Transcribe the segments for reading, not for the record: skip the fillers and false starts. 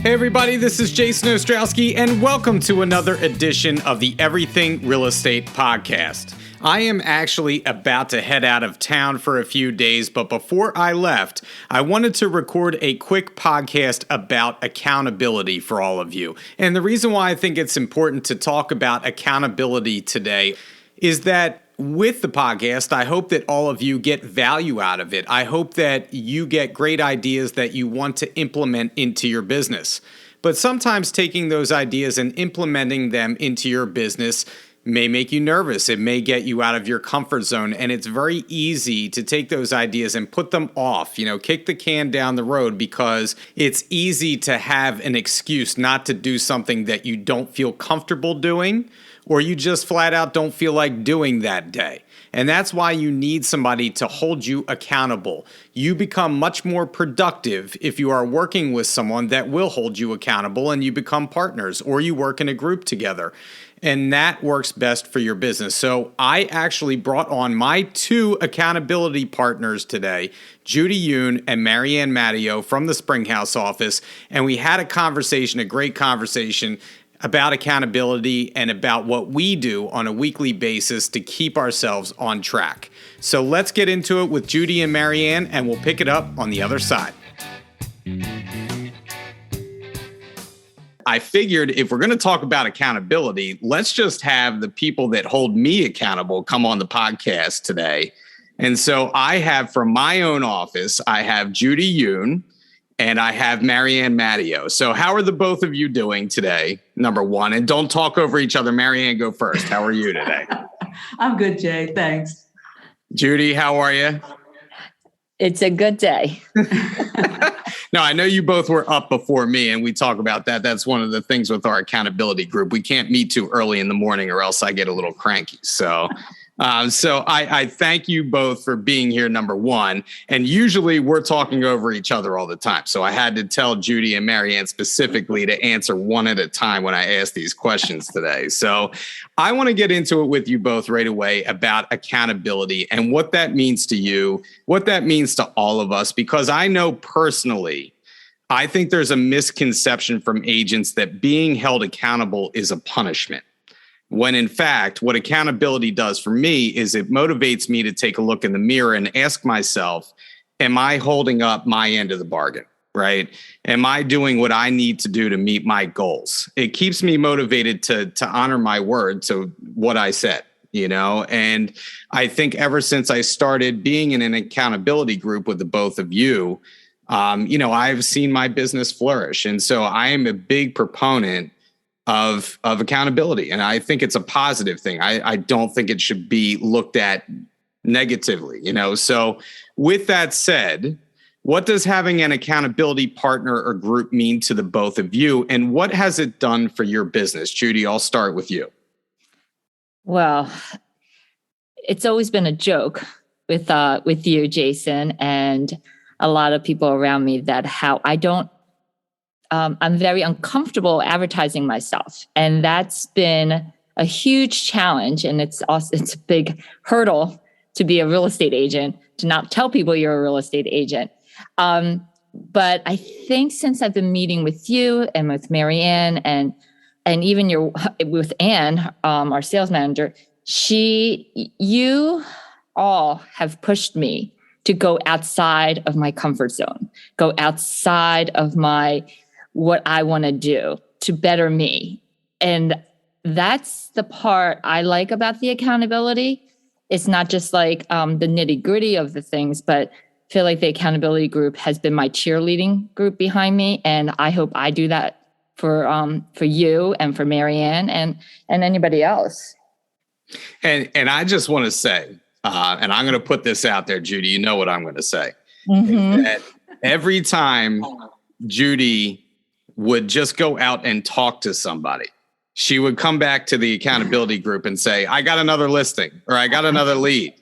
Hey everybody, this is Jason Ostrowski, and welcome to another edition of the Everything Real Estate Podcast. I am actually about to head out of town for a few days, but before I left, I wanted to record a quick podcast about accountability for all of you. And the reason why I think it's important to talk about accountability today is that with the podcast, I hope that all of you get value out of it. I hope that you get great ideas that you want to implement into your business. But sometimes taking those ideas and implementing them into your business may make you nervous. It may get you out of your comfort zone. And it's very easy to take those ideas and put them off, kick the can down the road, because it's easy to have an excuse not to do something that you don't feel comfortable doing, or you just flat out don't feel like doing that day. And that's why you need somebody to hold you accountable. You become much more productive if you are working with someone that will hold you accountable, and you become partners or you work in a group together. And that works best for your business. So I actually brought on my two accountability partners today, Judy Yoon and Maryann Matteo from the Springhouse office. And we had a great conversation about accountability and about what we do on a weekly basis to keep ourselves on track. So let's get into it with Judy and Maryann, and we'll pick it up on the other side. I figured if we're going to talk about accountability, let's just have the people that hold me accountable come on the podcast today. And so I have, from my own office, I have Judy Yoon and I have Maryann Matteo. So how are the both of you doing today, number one? And don't talk over each other. Maryann, go first. How are you today? I'm good, Jay. Thanks. Judy, how are you? It's a good day. No, I know you both were up before me, and we talk about that. That's one of the things with our accountability group. We can't meet too early in the morning or else I get a little cranky. So I thank you both for being here, number one. And usually we're talking over each other all the time. So I had to tell Judy and Maryann specifically to answer one at a time when I asked these questions today. So I want to get into it with you both right away about accountability and what that means to you, what that means to all of us, because I know personally, I think there's a misconception from agents that being held accountable is a punishment. When in fact, what accountability does for me is it motivates me to take a look in the mirror and ask myself, am I holding up my end of the bargain, right? Am I doing what I need to do to meet my goals? It keeps me motivated to honor my word to what I said, and I think ever since I started being in an accountability group with the both of you, I've seen my business flourish. And so I am a big proponent of accountability. And I think it's a positive thing. I don't think it should be looked at negatively, So with that said, what does having an accountability partner or group mean to the both of you? And what has it done for your business? Judy, I'll start with you. Well, it's always been a joke with you, Jason, and a lot of people around me that how I'm very uncomfortable advertising myself. And that's been a huge challenge. And it's a big hurdle to be a real estate agent, to not tell people you're a real estate agent. But I think since I've been meeting with you and with Maryann and even with Ann, our sales manager, you all have pushed me to go outside of my comfort zone, go outside of what I want to do to better me. And that's the part I like about the accountability. It's not just like the nitty gritty of the things, but I feel like the accountability group has been my cheerleading group behind me. And I hope I do that for you and for Maryann and anybody else. And I just want to say, and I'm going to put this out there, Judy, you know what I'm going to say. Mm-hmm. That every time Judy would just go out and talk to somebody, she would come back to the accountability group and say, I got another listing or I got another lead,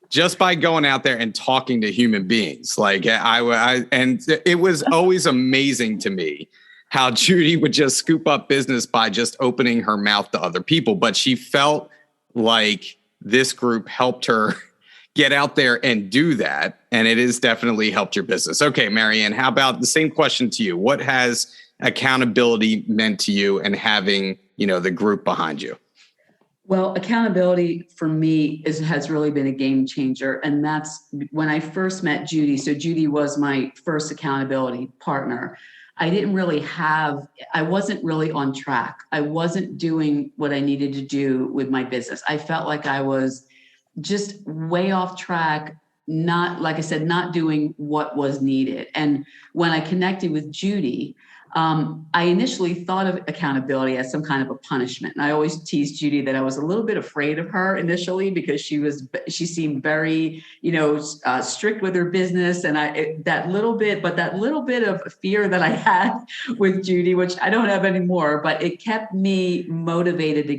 just by going out there and talking to human beings. And it was always amazing to me how Judy would just scoop up business by just opening her mouth to other people. But she felt like this group helped her get out there and do that. And it has definitely helped your business. Okay, Maryann, how about the same question to you? What has accountability meant to you and having, the group behind you? Well, accountability for me has really been a game changer. And that's when I first met Judy. So Judy was my first accountability partner. I wasn't really on track. I wasn't doing what I needed to do with my business. I felt like I was just way off track, not, like I said, not doing what was needed. And when I connected with Judy, I initially thought of accountability as some kind of a punishment. And I always teased Judy that I was a little bit afraid of her initially because she seemed very, strict with her business. And that little bit of fear that I had with Judy, which I don't have anymore, but it kept me motivated to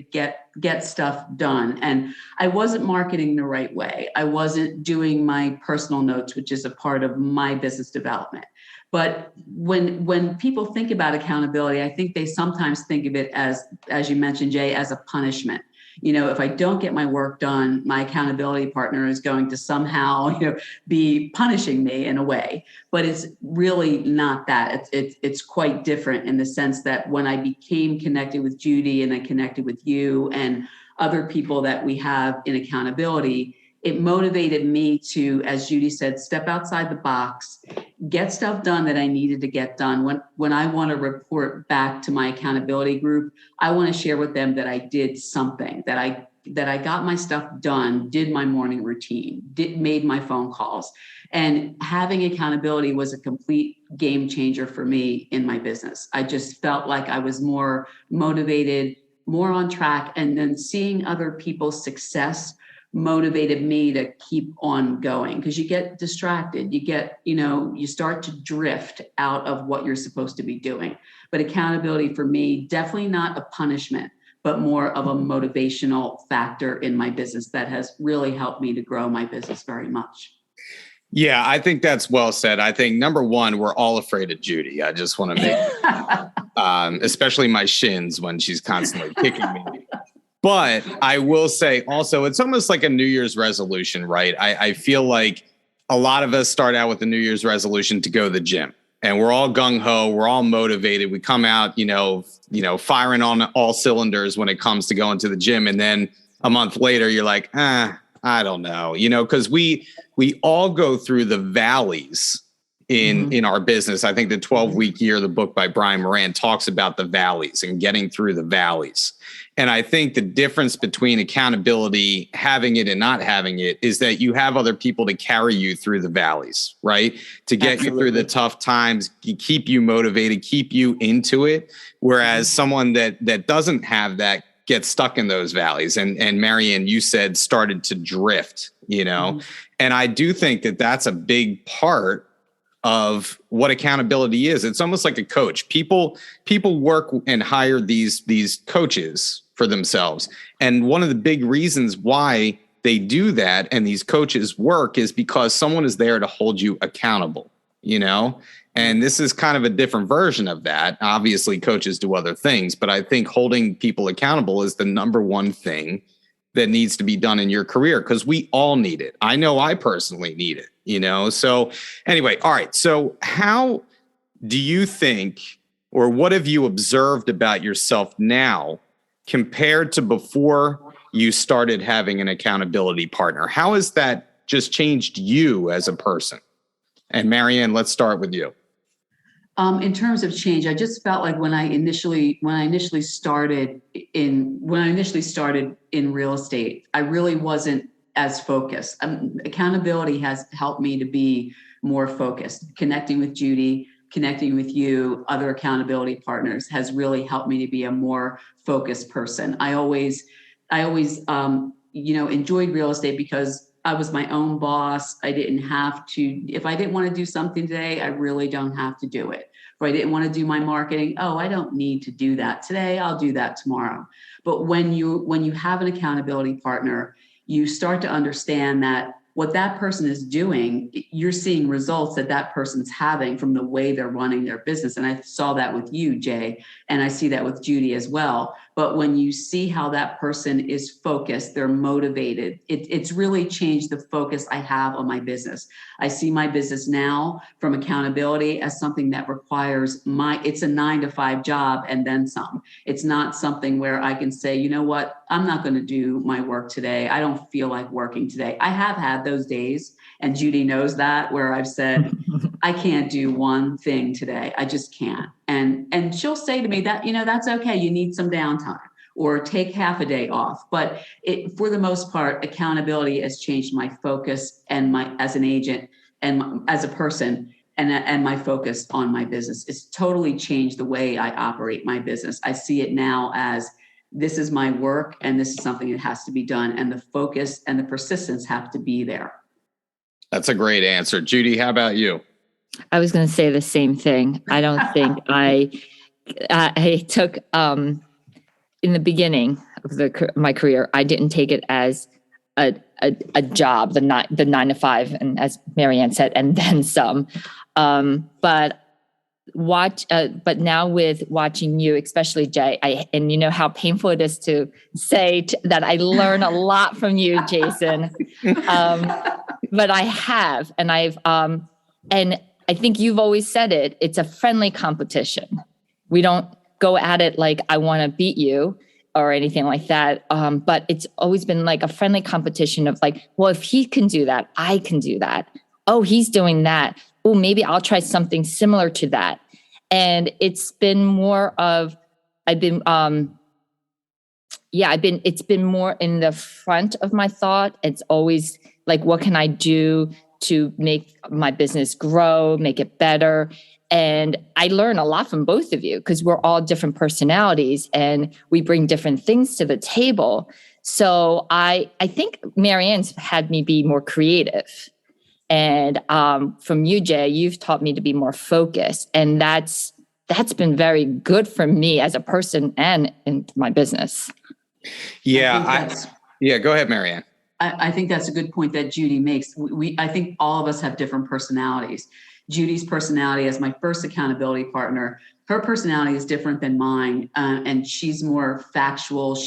get stuff done. And I wasn't marketing the right way. I wasn't doing my personal notes, which is a part of my business development. But when people think about accountability, I think they sometimes think of it as you mentioned, Jay, as a punishment. If I don't get my work done, my accountability partner is going to somehow, be punishing me in a way. But it's really not that. It's quite different in the sense that when I became connected with Judy and I connected with you and other people that we have in accountability, it motivated me to, as Judy said, step outside the box, get stuff done that I needed to get done. When I want to report back to my accountability group, I want to share with them that I did something, that I got my stuff done, did my morning routine, made my phone calls. And having accountability was a complete game changer for me in my business. I just felt like I was more motivated, more on track, and then seeing other people's success motivated me to keep on going, because you get distracted, you start to drift out of what you're supposed to be doing. But accountability for me, definitely not a punishment, but more of a motivational factor in my business that has really helped me to grow my business very much. Yeah, I think that's well said. I think number one, we're all afraid of Judy. I just want to make, especially my shins when she's constantly kicking me. But I will say also, it's almost like a New Year's resolution, right? I feel like a lot of us start out with a New Year's resolution to go to the gym, and we're all gung ho. We're all motivated. We come out, firing on all cylinders when it comes to going to the gym. And then a month later, you're like, I don't know, because we all go through the valleys in our business. I think the 12-week year, the book by Brian Moran, talks about the valleys and getting through the valleys. And I think the difference between accountability, having it and not having it, is that you have other people to carry you through the valleys, right? To get you through the tough times, keep you motivated, keep you into it. Whereas someone that doesn't have that gets stuck in those valleys. And Maryann, you said started to drift, and I do think that that's a big part of what accountability is. It's almost like a coach. People work and hire these coaches for themselves. And one of the big reasons why they do that and these coaches work is because someone is there to hold you accountable, and this is kind of a different version of that. Obviously, coaches do other things, but I think holding people accountable is the number one thing that needs to be done in your career, because we all need it. I know I personally need it, So anyway, all right. So how do you think, or what have you observed about yourself now compared to before you started having an accountability partner? How has that just changed you as a person? And Maryann, let's start with you. In terms of change, I just felt like when I initially started in real estate, I really wasn't as focused. Accountability has helped me to be more focused. Connecting with Judy, connecting with you, other accountability partners has really helped me to be a more focused person. I always enjoyed real estate because I was my own boss. I didn't have to, if I didn't want to do something today, I really don't have to do it. If I didn't want to do my marketing, I don't need to do that today. I'll do that tomorrow. But when you have an accountability partner, you start to understand that what that person is doing, you're seeing results that person's having from the way they're running their business. And I saw that with you, Jay, and I see that with Judy as well. But when you see how that person is focused, they're motivated, it's really changed the focus I have on my business. I see my business now from accountability as something that requires it's a 9 to 5 job and then some. It's not something where I can say, you know what, I'm not going to do my work today. I don't feel like working today. I have had those days, and Judy knows that, where I've said, I can't do one thing today. I just can't. And she'll say to me that, that's okay. You need some downtime, or take half a day off. But for the most part, accountability has changed my focus and as an agent and as a person, and my focus on my business. It's totally changed the way I operate my business. I see it now as, this is my work and this is something that has to be done. And the focus and the persistence have to be there. That's a great answer. Judy, how about you? I was going to say the same thing. I don't think I took, in the beginning of my career, I didn't take it as a job, the 9 to 5, and as Maryann said, and then some. But now with watching you, especially Jay, and you know how painful it is to say that I learn a lot from you, Jason. But I have, and and I think you've always said it, it's a friendly competition. We don't go at it like I want to beat you or anything like that. But it's always been like a friendly competition of like, well, if he can do that, I can do that. Oh, he's doing that. Oh, maybe I'll try something similar to that. And it's been more of, it's been more in the front of my thought. It's always like, what can I do to make my business grow, make it better? And I learn a lot from both of you, because we're all different personalities and we bring different things to the table. So I think Maryann's had me be more creative. And from you, Jay, you've taught me to be more focused. And that's been very good for me as a person and in my business. Yeah. Go ahead, Maryann. I think that's a good point that Judy makes. I think all of us have different personalities. Judy's personality as my first accountability partner, her personality is different than mine. And she's more factual.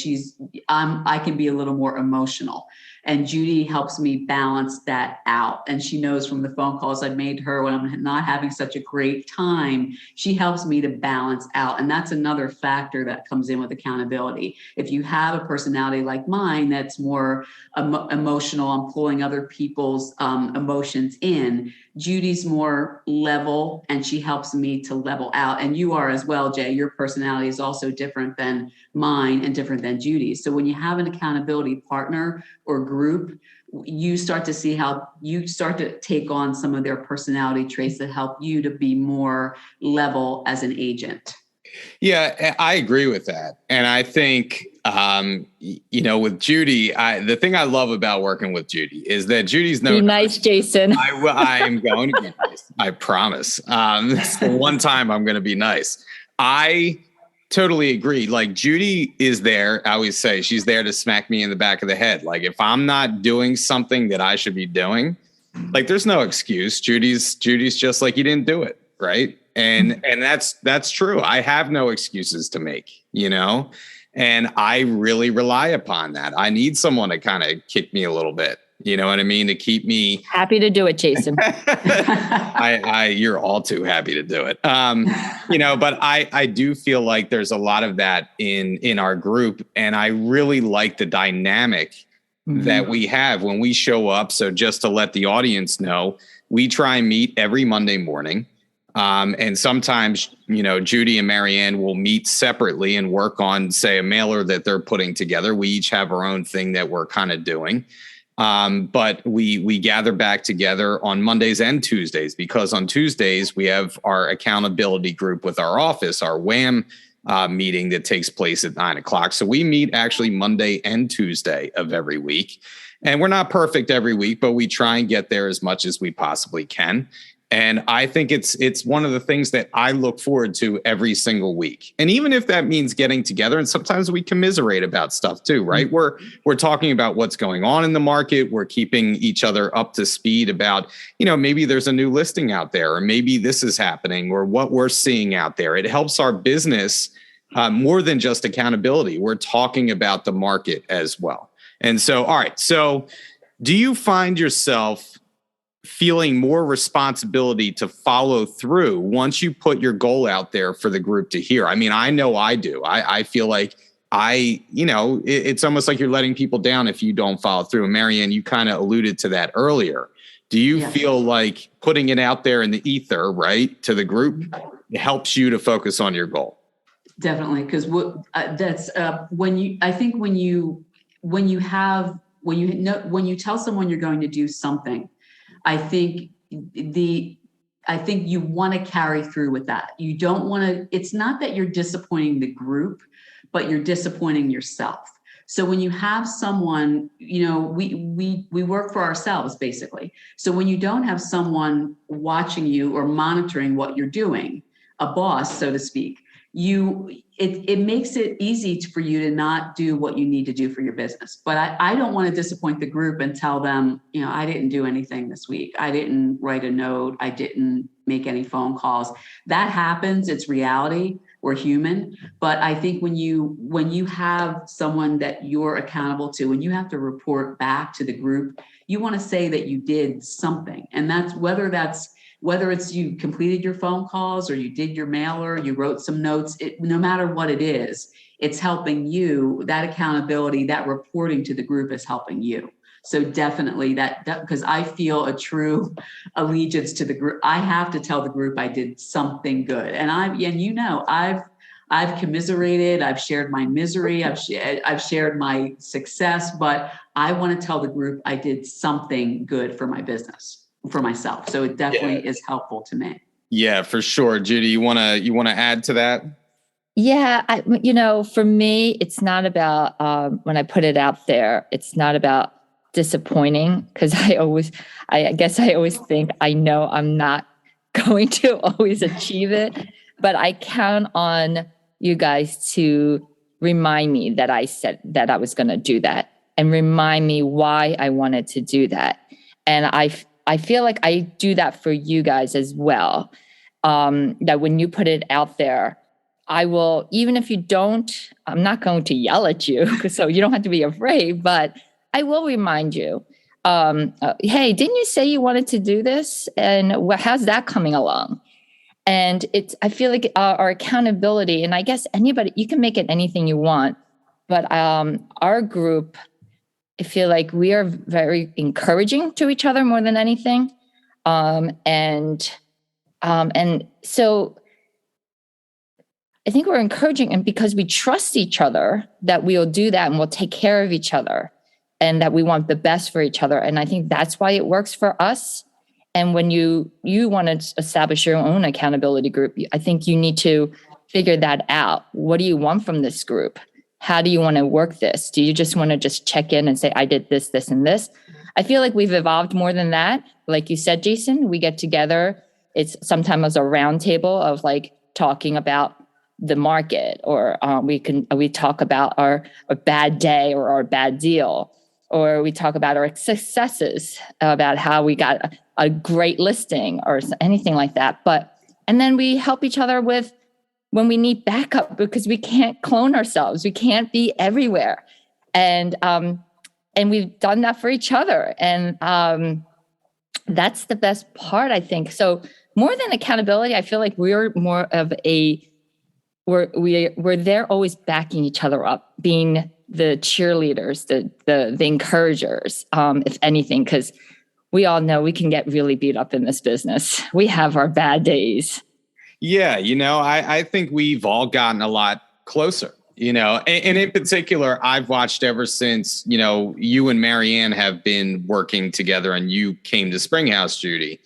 I can be a little more emotional. And Judy helps me balance that out. And she knows from the phone calls I've made her when I'm not having such a great time, she helps me to balance out. And that's another factor that comes in with accountability. If you have a personality like mine that's more emotional, I'm pulling other people's emotions in. Judy's more level, and she helps me to level out. And you are as well, Jay. Your personality is also different than mine and different than Judy's. So when you have an accountability partner or group, you start to see how you start to take on some of their personality traits that help you to be more level as an agent. Yeah, I agree with that. And I think, with Judy, the thing I love about working with Judy is that Judy's no. Be nice, Jason. I am going to be nice. I promise. One time I'm going to be nice. I totally agree. Like, Judy is there. I always say she's there to smack me in the back of the head. Like, if I'm not doing something that I should be doing, like, there's no excuse. Judy's just like, you didn't do it. Right. And that's true. I have no excuses to make, and I really rely upon that. I need someone to kind of kick me a little bit. You know what I mean? To keep me happy to do it, Jason. You're all too happy to do it. But I do feel like there's a lot of that in our group. And I really like the dynamic that we have when we show up. So just to let the audience know, we try and meet every Monday morning. And sometimes, Judy and Maryann will meet separately and work on, say, a mailer that they're putting together. We each have our own thing that we're kind of doing. But we gather back together on Mondays and Tuesdays, because on Tuesdays we have our accountability group with our office, our WHAM meeting that takes place at 9:00. So we meet actually Monday and Tuesday of every week. And we're not perfect every week, but we try and get there as much as we possibly can. And I think it's one of the things that I look forward to every single week. And even if that means getting together, and sometimes we commiserate about stuff too, right? We're talking about what's going on in the market. We're keeping each other up to speed about, maybe there's a new listing out there, or maybe this is happening, or what we're seeing out there. It helps our business more than just accountability. We're talking about the market as well. And so, all right. So do you find yourself feeling more responsibility to follow through once you put your goal out there for the group to hear? I mean, I know I do. I feel like it's almost like you're letting people down if you don't follow through. And Maryann, you kind of alluded to that earlier. Do you feel like putting it out there in the ether, right, to the group helps you to focus on your goal? Definitely. Because when you tell someone you're going to do something, I think you want to carry through with that. You don't want to, it's not that you're disappointing the group, but you're disappointing yourself. So when you have someone, we work for ourselves basically. So when you don't have someone watching you or monitoring what you're doing, a boss, so to speak, it makes it easy for you to not do what you need to do for your business. But I don't want to disappoint the group and tell them, I didn't do anything this week. I didn't write a note. I didn't make any phone calls. That happens. It's reality. We're human. But I think when you have someone that you're accountable to, and you have to report back to the group, you want to say that you did something. And that's whether it's you completed your phone calls or you did your mailer, you wrote some notes, no matter what it is, it's helping you. That accountability, that reporting to the group is helping you. So definitely that because I feel a true allegiance to the group. I have to tell the group I did something good. And I've commiserated, I've shared my misery, I've shared my success, but I want to tell the group I did something good for my business, for myself. So it definitely is helpful to me. Yeah, for sure. Judy, you want to add to that? Yeah. For me, it's not about, when I put it out there, it's not about disappointing, because I guess I always think I know I'm not going to always achieve it, but I count on you guys to remind me that I said that I was going to do that and remind me why I wanted to do that. And I feel like I do that for you guys as well. That when you put it out there, I will, even if you don't, I'm not going to yell at you, so you don't have to be afraid, but I will remind you, hey, didn't you say you wanted to do this? And how's that coming along? And I feel like our accountability, and I guess anybody, you can make it anything you want, but our group, I feel like we are very encouraging to each other more than anything. And so I think we're encouraging, and because we trust each other, that we'll do that and we'll take care of each other and that we want the best for each other. And I think that's why it works for us. And when you want to establish your own accountability group, I think you need to figure that out. What do you want from this group? How do you want to work this? Do you just want to just check in and say, I did this, this, and this? I feel like we've evolved more than that. Like you said, Jason, we get together. It's sometimes a round table of like talking about the market, or we talk about our bad day or our bad deal, or we talk about our successes, about how we got a great listing or anything like that. And then we help each other with when we need backup, because we can't clone ourselves. We can't be everywhere. And we've done that for each other. And that's the best part, I think. So more than accountability, I feel like we're more of we're there always backing each other up, being the cheerleaders, the encouragers, if anything, because we all know we can get really beat up in this business. We have our bad days. Yeah, I think we've all gotten a lot closer, and in particular, I've watched ever since, you and Maryann have been working together and you came to Springhouse, Judy.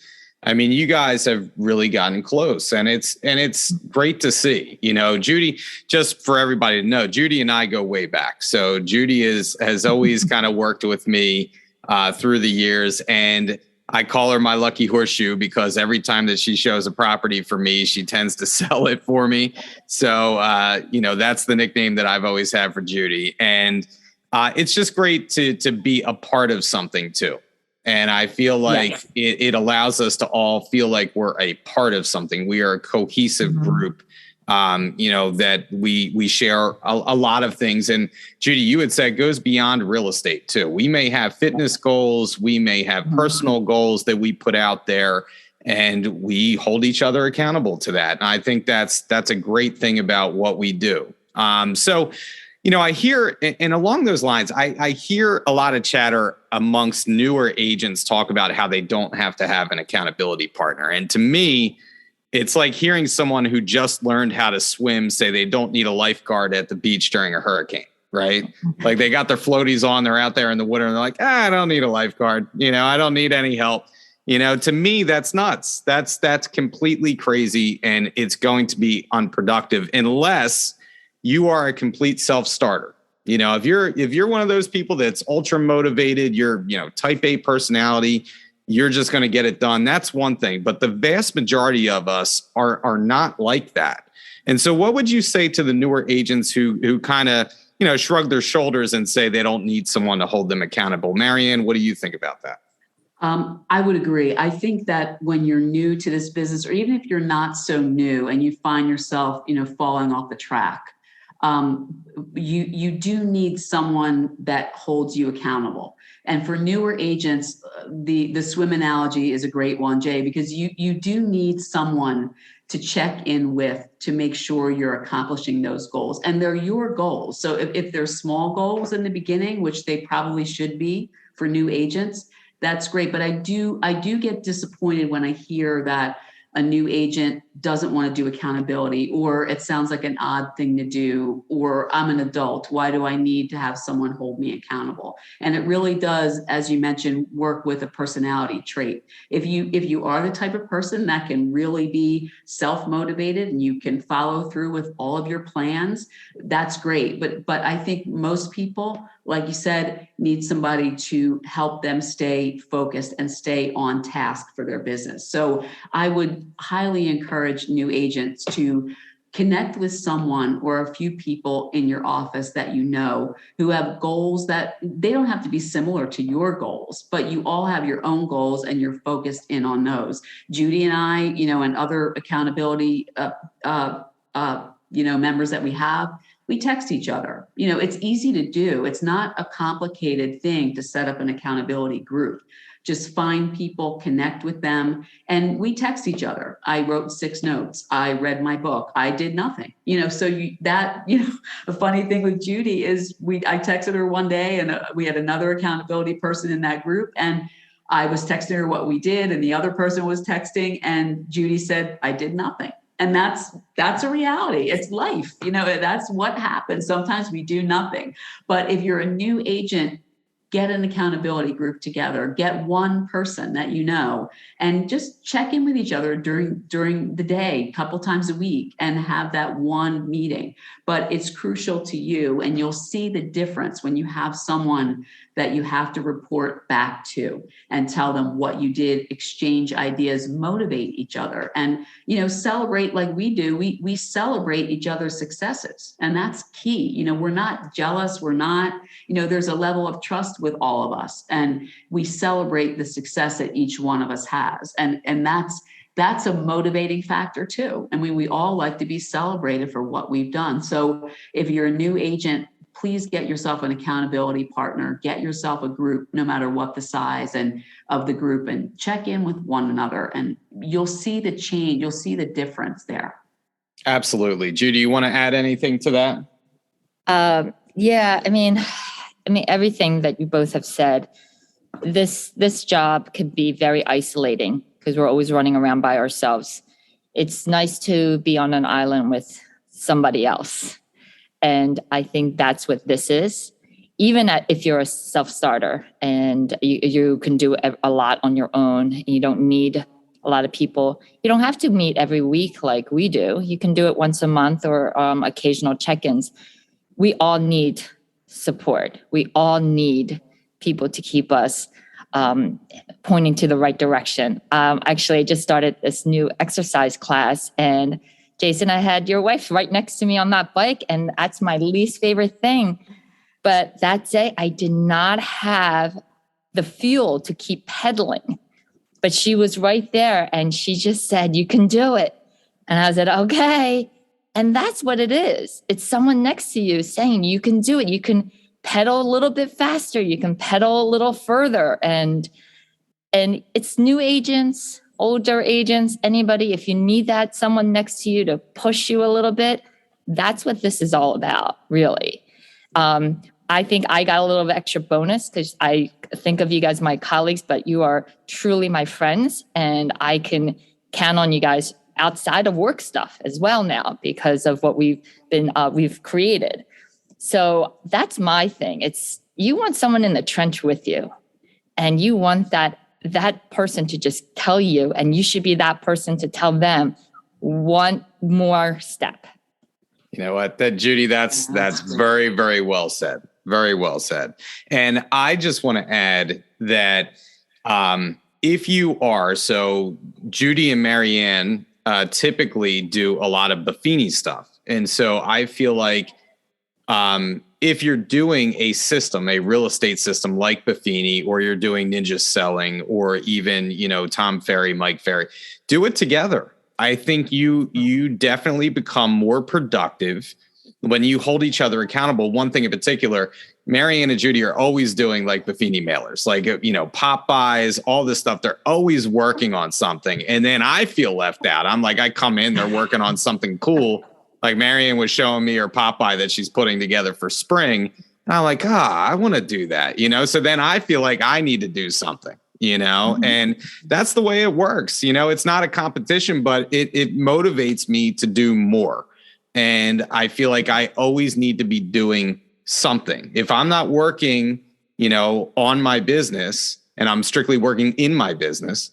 I mean, you guys have really gotten close, and it's great to see. Judy, just for everybody to know, Judy and I go way back. So Judy has always kind of worked with me through the years, and I call her my lucky horseshoe because every time that she shows a property for me, she tends to sell it for me. So that's the nickname that I've always had for Judy, and it's just great to be a part of something too. And I feel like it allows us to all feel like we're a part of something. We are a cohesive group that we share a lot of things. And Judy, you had said goes beyond real estate too. We may have fitness goals, we may have personal goals that we put out there, and we hold each other accountable to that. And I think that's a great thing about what we do. I hear, and along those lines, I hear a lot of chatter amongst newer agents talk about how they don't have to have an accountability partner. And to me, it's like hearing someone who just learned how to swim say they don't need a lifeguard at the beach during a hurricane, right? Like they got their floaties on, they're out there in the water and they're like, I don't need a lifeguard. I don't need any help. To me, that's nuts. That's completely crazy. And it's going to be unproductive unless you are a complete self-starter. If you're one of those people that's ultra motivated, you're, type A personality, you're just going to get it done. That's one thing. But the vast majority of us are not like that. And so what would you say to the newer agents who kind of, shrug their shoulders and say they don't need someone to hold them accountable? Maryann, what do you think about that? I would agree. I think that when you're new to this business, or even if you're not so new and you find yourself, falling off the track, you do need someone that holds you accountable. And for newer agents, the swim analogy is a great one, Jay, because you do need someone to check in with to make sure you're accomplishing those goals. And they're your goals. So if they're small goals in the beginning, which they probably should be for new agents, that's great. But I do get disappointed when I hear that a new agent doesn't want to do accountability, or it sounds like an odd thing to do, or I'm an adult, why do I need to have someone hold me accountable? And it really does, as you mentioned, work with a personality trait. If you are the type of person that can really be self-motivated and you can follow through with all of your plans, that's great. But I think most people, like you said, need somebody to help them stay focused and stay on task for their business. So I would highly encourage new agents to connect with someone or a few people in your office that who have goals that they don't have to be similar to your goals, but you all have your own goals and you're focused in on those. Judy and I, and other accountability members that we text each other. It's easy to do. It's not a complicated thing to set up an accountability group. Just find people, connect with them, and we text each other. I wrote 6 notes. I read my book. I did nothing. The funny thing with Judy is I texted her one day, and we had another accountability person in that group, and I was texting her what we did, and the other person was texting, and Judy said, I did nothing. And that's a reality. It's life. That's what happens. Sometimes we do nothing. But if you're a new agent, get an accountability group together, get one person that and just check in with each other during the day, a couple times a week, and have that one meeting. But it's crucial to you, and you'll see the difference when you have someone that you have to report back to and tell them what you did, exchange ideas, motivate each other, and celebrate like we do. We celebrate each other's successes, and that's key. We're not jealous. We're not, there's a level of trust with all of us, and we celebrate the success that each one of us has, and that's a motivating factor too. I mean, we all like to be celebrated for what we've done. So if you're a new agent, please get yourself an accountability partner, get yourself a group, no matter what the size and of the group, and check in with one another, and you'll see the change. You'll see the difference there. Absolutely. Judy, you want to add anything to that? Yeah, I mean, everything that you both have said, this job can be very isolating because we're always running around by ourselves. It's nice to be on an island with somebody else. And I think that's what this is. Even if you're a self-starter and you can do a lot on your own, you don't need a lot of people. You don't have to meet every week like we do. You can do it once a month or occasional check-ins. We all need support. We all need people to keep us pointing to the right direction. Actually, I just started this new exercise class, and Jason, I had your wife right next to me on that bike, and that's my least favorite thing. But that day, I did not have the fuel to keep pedaling. But she was right there, and she just said, you can do it. And I said, okay. And that's what it is. It's someone next to you saying, you can do it. You can pedal a little bit faster. You can pedal a little further. And it's new agents, older agents, anybody, if you need that, someone next to you to push you a little bit, that's what this is all about, really. I think I got a little extra bonus because I think of you guys, my colleagues, but you are truly my friends, and I can count on you guys outside of work stuff as well now because of what we've created. So that's my thing. It's you want someone in the trench with you, and you want that person to just tell you, and you should be that person to tell them one more step. You know what, Judy, that's very, very well said. Very well said. And I just want to add that if you are, so Judy and Maryann typically do a lot of Buffini stuff. And so I feel like if you're doing a system, a real estate system like Buffini, or you're doing Ninja Selling, or even, Tom Ferry, Mike Ferry, do it together. I think you definitely become more productive when you hold each other accountable. One thing in particular, Maryann and Judy are always doing like Buffini mailers, like, pop buys, all this stuff. They're always working on something. And then I feel left out. I'm like, I come in, they're working on something cool. Like Maryann was showing me her pop by that she's putting together for spring. And I'm like, I want to do that, So then I feel like I need to do something, and that's the way it works. It's not a competition, but it motivates me to do more. And I feel like I always need to be doing something. If I'm not working, on my business, and I'm strictly working in my business,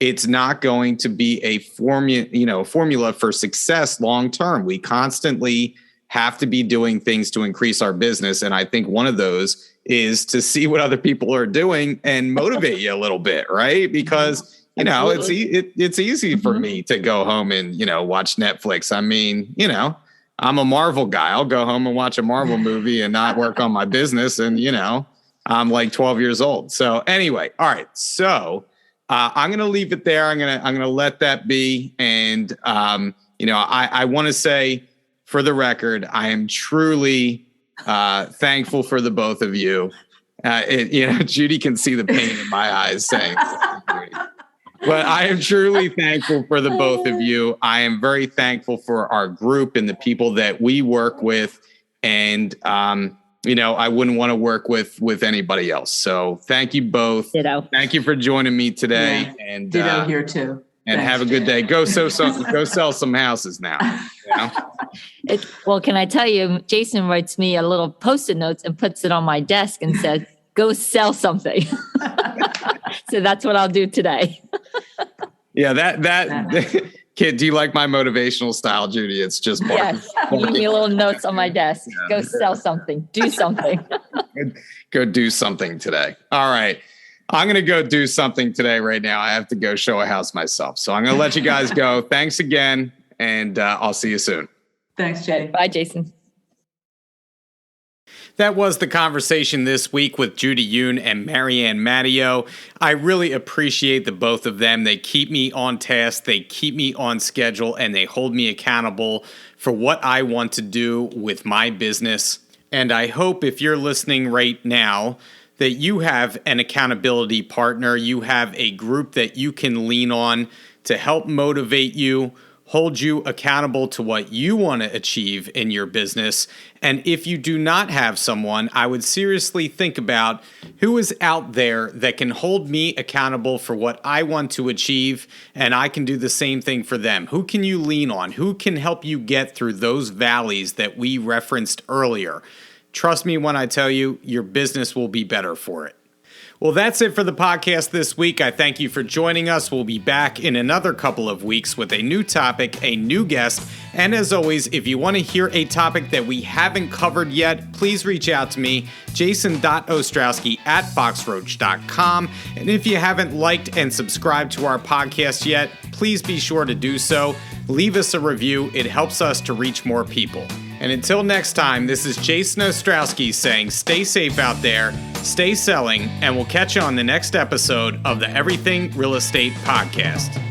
it's not going to be a formula for success long term. We constantly have to be doing things to increase our business. And I think one of those is to see what other people are doing and motivate you a little bit, right? Because it's easy for me to go home and, watch Netflix. I mean, I'm a Marvel guy. I'll go home and watch a Marvel movie and not work on my business. And, I'm like 12 years old. So anyway, all right. So I'm going to leave it there. I'm going to let that be. And, I want to say, for the record, I am truly thankful for the both of you. Judy can see the pain in my eyes saying, but I am truly thankful for the both of you. I am very thankful for our group and the people that we work with. And, I wouldn't want to work with anybody else. So thank you both. Ditto. Thank you for joining me today. Yeah. And ditto here too. And thanks, have a good day. Go sell some houses now. Well, can I tell you, Jason writes me a little Post-it notes and puts it on my desk and says, go sell something. So that's what I'll do today. Yeah, that kid, do you like my motivational style, Judy? It's just yes. Leave me little notes on my desk. Yeah. Go sell something. Do something. Go do something today. All right. I'm going to go do something today right now. I have to go show a house myself. So I'm going to let you guys go. Thanks again. And I'll see you soon. Thanks, Jay. Bye, Jason. That was the conversation this week with Judy Yoon and Maryann Matteo. I really appreciate the both of them. They keep me on task, they keep me on schedule, and they hold me accountable for what I want to do with my business. And I hope if you're listening right now that you have an accountability partner, you have a group that you can lean on to help motivate you, hold you accountable to what you want to achieve in your business. And if you do not have someone, I would seriously think about who is out there that can hold me accountable for what I want to achieve, and I can do the same thing for them. Who can you lean on? Who can help you get through those valleys that we referenced earlier? Trust me when I tell you, your business will be better for it. Well, that's it for the podcast this week. I thank you for joining us. We'll be back in another couple of weeks with a new topic, a new guest. And as always, if you want to hear a topic that we haven't covered yet, please reach out to me, jason.ostrowski@foxroach.com. And if you haven't liked and subscribed to our podcast yet, please be sure to do so. Leave us a review. It helps us to reach more people. And until next time, this is Jason Ostrowski saying stay safe out there, stay selling, and we'll catch you on the next episode of the Everything Real Estate Podcast.